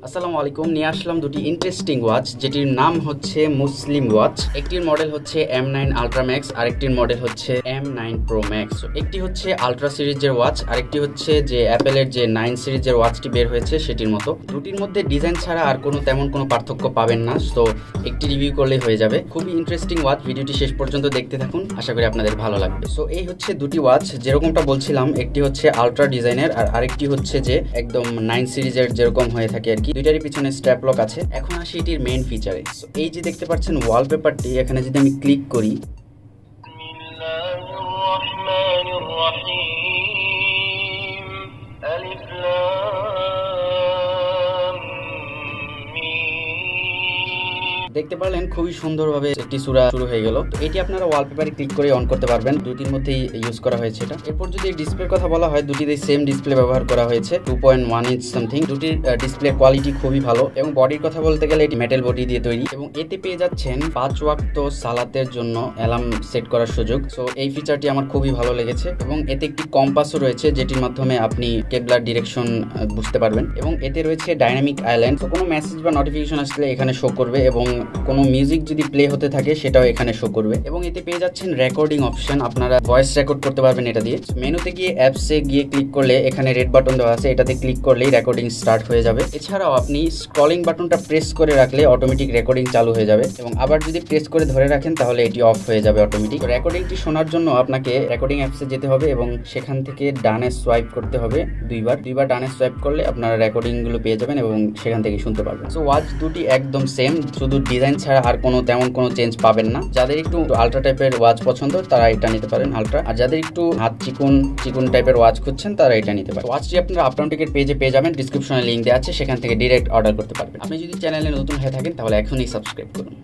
আসসালামু আলাইকুম, নিয়ে আসলাম দুটি ইন্টারেস্টিং ওয়াচ যেটির নাম হচ্ছে মুসলিম ওয়াচ। একটির মডেল হচ্ছে M9 আলট্রা ম্যাক্স, আরেকটির মডেল হচ্ছে M9 প্রো ম্যাক্স। একটি হচ্ছে আলট্রা সিরিজের ওয়াচ, আরেকটি হচ্ছে যে অ্যাপেলের যে 9 সিরিজের ওয়াচটি বের হয়েছে সেটির মতো। দুটির মধ্যে ডিজাইন ছাড়া আর তেমন কোনো পার্থক্য পাবেন না, সো একটি রিভিউ করলেই হয়ে যাবে। খুবই ইন্টারেস্টিং ওয়াচ, ভিডিওটি শেষ পর্যন্ত দেখতে থাকুন, আশা করি আপনাদের ভালো লাগবে। সো এই হচ্ছে দুটি ওয়াচ, যেরকমটা বলছিলাম একটি হচ্ছে আলট্রা ডিজাইনের আর আরেকটি হচ্ছে যে একদম 9 সিরিজের যেরকম হয়ে থাকে আর কি। দুইটারই পিছনে স্ট্র্যাপ লক আছে। এখন আসি এটির মেইন ফিচারে। এই যে দেখতে পাচ্ছেন ওয়ালপেপারটি, এখানে যদি আমি ক্লিক করি দেখতে পারলেন খুবই সুন্দরভাবে একটি সূরা শুরু হয়ে গেল। তো এটি আপনারা ওয়ালপেপারে ক্লিক করে অন করতে পারবেন। দুটির মধ্যেই ইউজ করা হয়েছে এটা। এরপর যদি ডিসপ্লের কথা বলা হয়, দুটিতে সেম ডিসপ্লে ব্যবহার করা হয়েছে, 2.1 ইঞ্চ সামথিং। দুটির ডিসপ্লে কোয়ালিটি খুবই ভালো এবং বডির কথা বলতে গেলে এটি মেটাল বডি দিয়ে তৈরি এবং এতে পেয়ে যাচ্ছেন 5 ওয়াক্ত সালাতের জন্য অ্যালার্ম সেট করার সুযোগ। সো এই ফিচারটি আমার খুবই ভালো লেগেছে এবং এতে একটি কম্পাসও রয়েছে যেটির মাধ্যমে আপনি কেবলার ডিরেকশন বুঝতে পারবেন এবং এতে রয়েছে ডাইনামিক আইল্যান্ড। তো কোনো মেসেজ বা নোটিফিকেশন আসলে এখানে শো করবে এবং কোনো মিউজিক যদি প্লে হতে থাকে সেটাও এখানে শো করবে এবং এতে পেয়ে যাচ্ছেন রেকর্ডিং অপশন। আপনারা ভয়েস রেকর্ড করতে পারবেন এটা দিয়ে। মেনুতে গিয়ে অ্যাপসে গিয়ে ক্লিক করলে এখানে রেড বাটন দেওয়া আছে, এটাতে ক্লিক করলেই রেকর্ডিং স্টার্ট হয়ে যাবে। এছাড়াও আপনি স্ক্রলিং বাটনটা প্রেস করে রাখলে অটোমেটিক রেকর্ডিং চালু হয়ে যাবে এবং আবার যদি প্রেস করে ধরে রাখেন তাহলে এটি অফ হয়ে যাবে অটোমেটিক। রেকর্ডিংটি শোনার জন্য আপনাকে রেকর্ডিং অ্যাপসে যেতে হবে এবং সেখান থেকে ডানে সোয়াইপ করতে হবে দুইবার ডানে সোয়াইপ করলে আপনারা রেকর্ডিংগুলো পেয়ে যাবেন এবং সেখান থেকে শুনতে পারবেন। সো ওয়াচ দুটি একদম সেম, শুধু ডিজাইন ছাড়া আর তেমন কোনো চেঞ্জ পাবেন না। যাদের একটু আলট্রা টাইপের ওয়াচ পছন্দ তারা এটা নিতে পারেন আলট্রা, আর যাদের একটু হাত চিকুন টাইপের ওয়াচ খুঁজছেন তারা এটা নিতে পারেন। ওয়াচটি আপনারা আপটাউন টিকেট পেজে পেয়ে যাবেন, ডিসক্রিপশনে লিঙ্ক দেওয়া আছে, সেখান থেকে ডিরেক্ট অর্ডার করতে পারবেন। আপনি যদি চ্যানেলে নতুন হয়ে থাকেন তাহলে এখনই সাবস্ক্রাইব করুন।